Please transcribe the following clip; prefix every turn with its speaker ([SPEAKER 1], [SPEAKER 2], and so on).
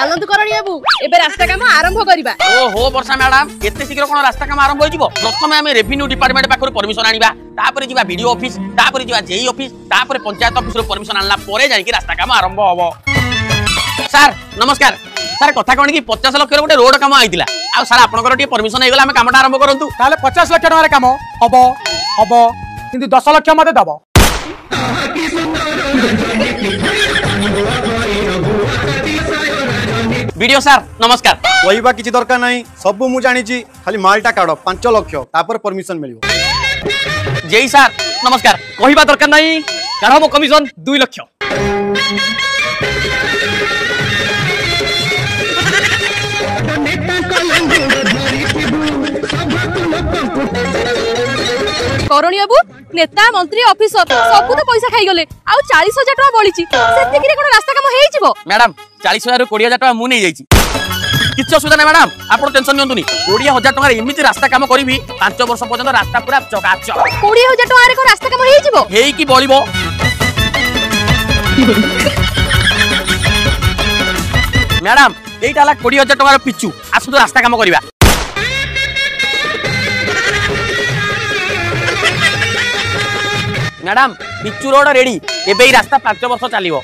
[SPEAKER 1] चलतु करणी बाबू एबे रास्ता काम आरंभ करिबा।
[SPEAKER 2] ओहो वर्षा मैडम एते शीघ्र कोन रास्ता काम आरंभ होई जिवो? प्रथमे हमें रेवेन्यू डिपार्टमेंट पाखर परमिशन आनिबा, तापर जिबा वीडियो ऑफिस, तापर जिबा जेई ऑफिस, तापर पंचायत ऑफिस रो परमिशन आनला परे जाई कि रास्ता काम आरंभ होबो। सर नमस्कार। सर कथा कोन कि 50 लाख गोटे रोड काम आइतिला आ सर आपनकर टी परमिशन हेगला हम कामटा आरंभ करंतु।
[SPEAKER 3] ताले 50 लाख टका काम हबो हबो किंतु 10 लाख मते दबो।
[SPEAKER 2] वीडियो सर नमस्कार।
[SPEAKER 4] कहवा किसी दरकार नहीं सब मु जानी खाली मालटा काढ़ 5 लाख तापर परमिशन मिलियो।
[SPEAKER 2] जेई सर नमस्कार।
[SPEAKER 5] कहवा दरकार नहीं काढ़ मो कमिशन 2 लाख।
[SPEAKER 1] करणी बाबू नेता मंत्री ऑफिसर सब तो पैसा खाई गले आ 40,000 टका बळिची सेति कि कोन रास्ता काम हेइ जिवो।
[SPEAKER 2] मैडम 40,000 रो 20,000 टका मु नै जाईची किछ असुविधा नै मैडम आपण टेंशन नियंतुनी। 20,000 टका एमिति रास्ता काम करबी 5 वर्ष पर्यंत रास्ता पूरा चकाचक।
[SPEAKER 1] 20,000 टका रे को रास्ता काम हेइ जिवो
[SPEAKER 2] हेइ कि बळिबो। मैडम एइटा ला 20,000 टका रो पिचू आसु तो रास्ता काम करबा। मैडम पिचू रोड रेडी एबे रास्ता 5 वर्ष चलिबो।